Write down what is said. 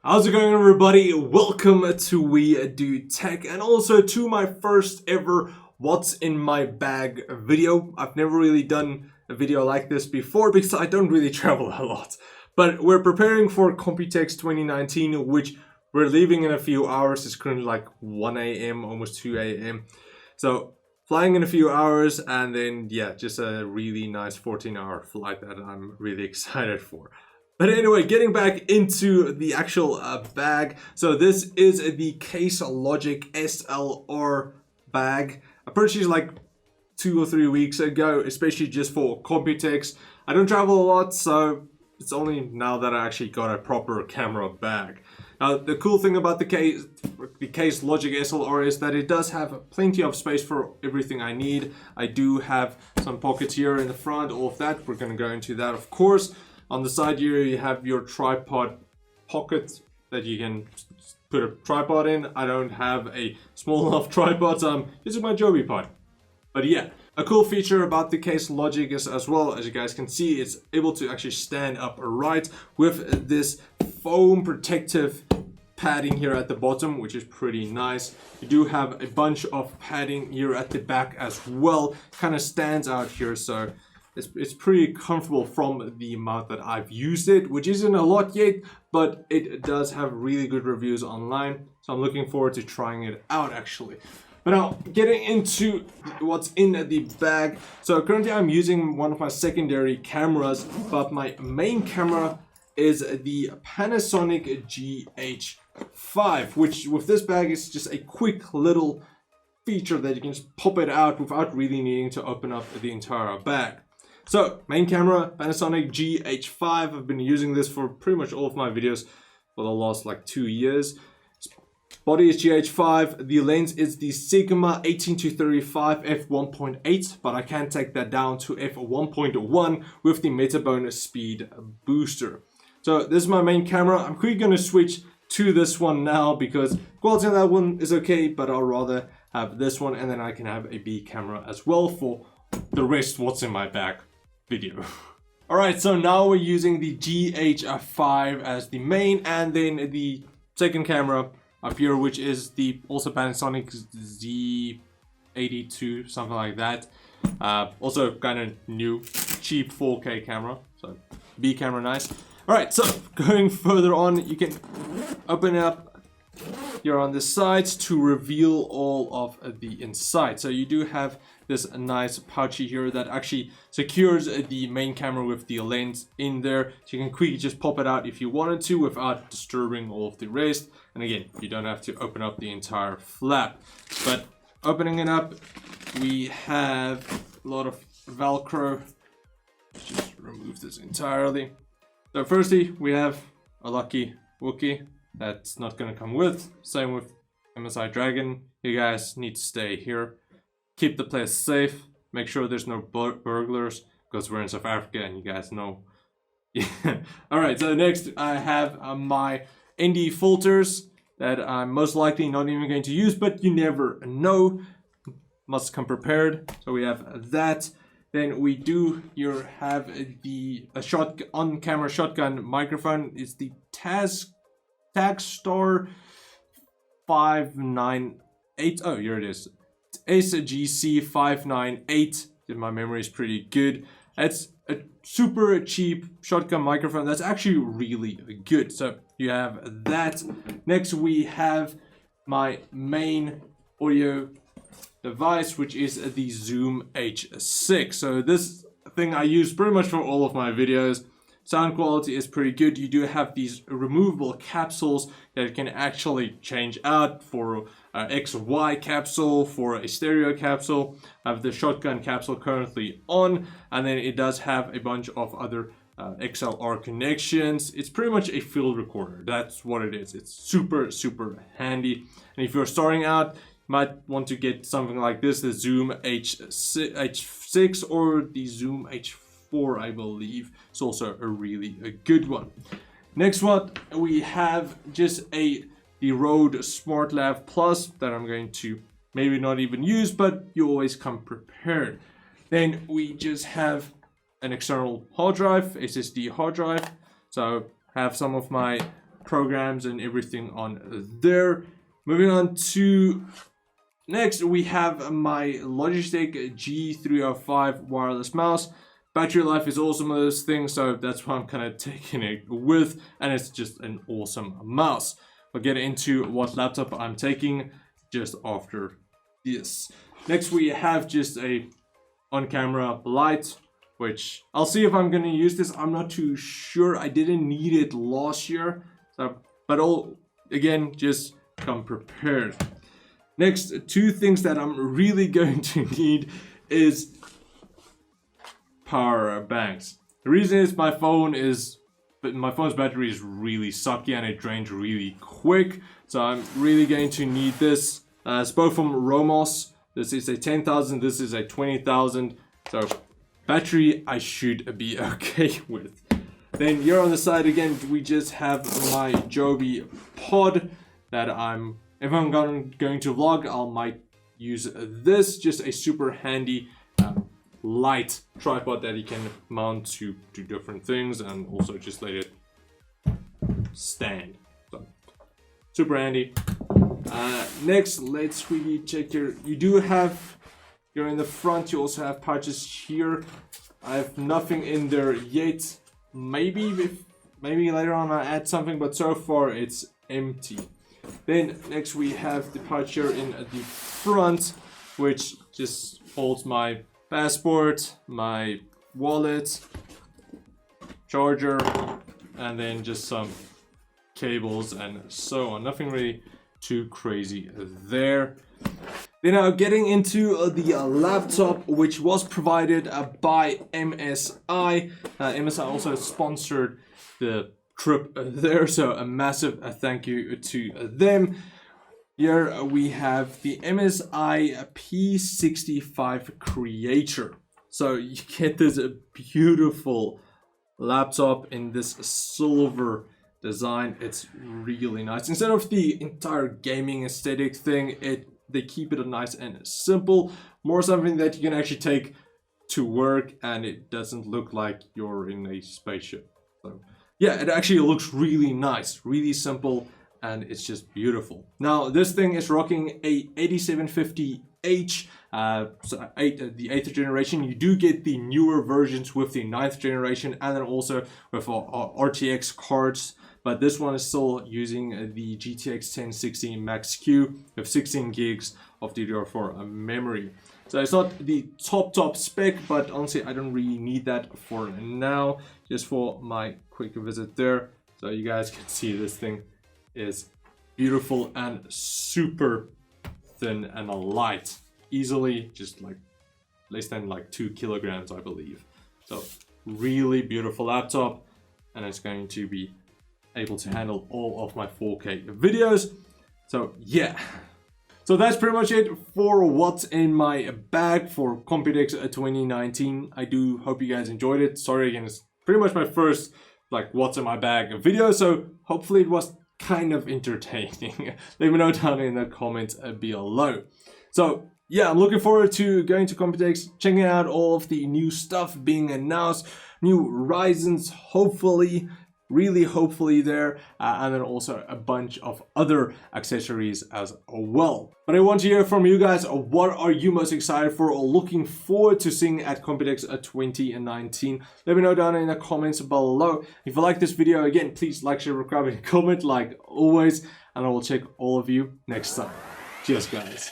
How's it going, everybody? Welcome to We Do Tech, and also to my first ever What's in My Bag video. I've never really done a video like this before because I don't really travel a lot. But we're preparing for Computex 2019, which we're leaving in a few hours. It's currently like 1 a.m., almost 2 a.m. So flying in a few hours, and then yeah, just a really nice 14-hour flight that I'm really excited for. But anyway, getting back into the actual bag. So this is the Case Logic SLR bag. I purchased like 2 or 3 weeks ago, especially just for Computex. I don't travel a lot, so it's only now that I actually got a proper camera bag. Now, the cool thing about the Case Logic SLR is that it does have plenty of space for everything I need. I do have some pockets here in the front, all of that. We're going to go into that, of course. On the side here, you have your tripod pocket that you can put a tripod in. I don't have a small enough tripod, so I'm using my Joby pod. But yeah, a cool feature about the Case Logic is, as well, as you guys can see, it's able to actually stand upright with this foam protective padding here at the bottom, which is pretty nice. You do have a bunch of padding here at the back as well. Kind of stands out here, so it's pretty comfortable from the amount that I've used it, which isn't a lot yet, but it does have really good reviews online. So I'm looking forward to trying it out actually. But now getting into what's in the bag. So currently I'm using one of my secondary cameras, but my main camera is the Panasonic GH5, which with this bag is just a quick little feature that you can just pop it out without really needing to open up the entire bag. So, main camera, Panasonic GH5. I've been using this for pretty much all of my videos for the last like 2 years. Body is GH5. The lens is the Sigma 18-35 f1.8, but I can take that down to f1.1 with the Metabone speed booster. So this is my main camera. I'm quickly going to switch to this one now because quality on that one is okay, but I'll rather have this one, and then I can have a B camera as well for the rest what's in my bag video. Alright, so now we're using the GH5 as the main, and then the second camera up here, which is the also Panasonic Z82, something like that. Also kind of new, cheap 4K camera, so B camera, nice. Alright, so going further on, you can open it up here on the sides to reveal all of the inside. So you do have this nice pouchy here that actually secures the main camera with the lens in there. So you can quickly just pop it out if you wanted to without disturbing all of the rest. And again, you don't have to open up the entire flap. But opening it up, we have a lot of Velcro. Let's just remove this entirely. So firstly, we have a lucky Wookie. That's not gonna come with. Same with MSI Dragon. You guys need to stay here. Keep the place safe. Make sure there's no burglars because we're in South Africa and you guys know. Yeah. Alright, so next I have my ND filters that I'm most likely not even going to use, but you never know. Must come prepared. So we have that. Then we do here have the on-camera shotgun microphone. It's the Tagstar 598. Oh, here it is. SGC 598. My memory is pretty good. It's a super cheap shotgun microphone that's actually really good. So you have that. Next we have my main audio device, which is the Zoom H6. So this thing I use pretty much for all of my videos. Sound quality is pretty good. You do have these removable capsules that you can actually change out for XY capsule, for a stereo capsule. I have the shotgun capsule currently on, and then it does have a bunch of other XLR connections. It's pretty much a field recorder. That's what it is. It's super, super handy. And if you're starting out, you might want to get something like this, the Zoom H6 or the Zoom H4, I believe. It's also a really good one. Next one, we have just the Rode SmartLav Plus that I'm going to maybe not even use, but you always come prepared. Then we just have an external hard drive, SSD hard drive. So have some of my programs and everything on there. Moving on to next, we have my Logitech G305 wireless mouse. Battery life is awesome on this thing, so that's why I'm kind of taking it with, and it's just an awesome mouse. We'll get into what laptop I'm taking just after this. Next, we have just a on-camera light, which I'll see if I'm gonna use this. I'm not too sure. I didn't need it last year, so, but again, just come prepared. Next, two things that I'm really going to need is power banks. The reason is my phone's battery is really sucky and it drains really quick, so I'm really going to need this. It's both from Romos. This is a 10,000, this is a 20,000, so battery I should be okay with. Then here on the side again, we just have my Joby pod that if I'm going to vlog, I might use this, just a super handy light tripod that you can mount to do different things and also just let it stand. So, super handy. Next, let's quickly check here. You do have, here in the front, you also have pouches here. I have nothing in there yet. Maybe later on I'll add something, but so far it's empty. Then next we have the pouch here in the front, which just holds my passport, my wallet, charger, and then just some cables and so on. Nothing really too crazy there. Then now getting into the laptop, which was provided by MSI. MSI also sponsored the trip there, so a massive thank you to them. Here we have the MSI P65 Creator. So you get this beautiful laptop in this silver design. It's really nice. Instead of the entire gaming aesthetic thing, they keep it nice and simple. More something that you can actually take to work and it doesn't look like you're in a spaceship. So yeah, it actually looks really nice, really simple, and it's just beautiful. Now this thing is rocking a 8750H, so the 8th generation. You do get the newer versions with the 9th generation and then also with RTX cards, but this one is still using the GTX 1060 Max Q with 16 gigs of DDR4 memory. So it's not the top spec, but honestly I don't really need that for now, just for my quick visit there. So you guys can see this thing is beautiful and super thin and light, easily just like less than like 2 kilograms I believe. So really beautiful laptop, and it's going to be able to handle all of my 4K videos. So yeah, so that's pretty much it for what's in my bag for Computex 2019. I do hope you guys enjoyed it. Sorry again, it's pretty much my first like what's in my bag video, so hopefully it was kind of entertaining. Let me know down in the comments below. So yeah, I'm looking forward to going to Computex, checking out all of the new stuff being announced, new Ryzens, hopefully, really hopefully there, and then also a bunch of other accessories as well. But I want to hear from you guys, what are you most excited for or looking forward to seeing at Computex 2019? Let me know down in the comments below. If you like this video, again, please like, share, subscribe, and comment like always, and I will check all of you next time. Cheers guys.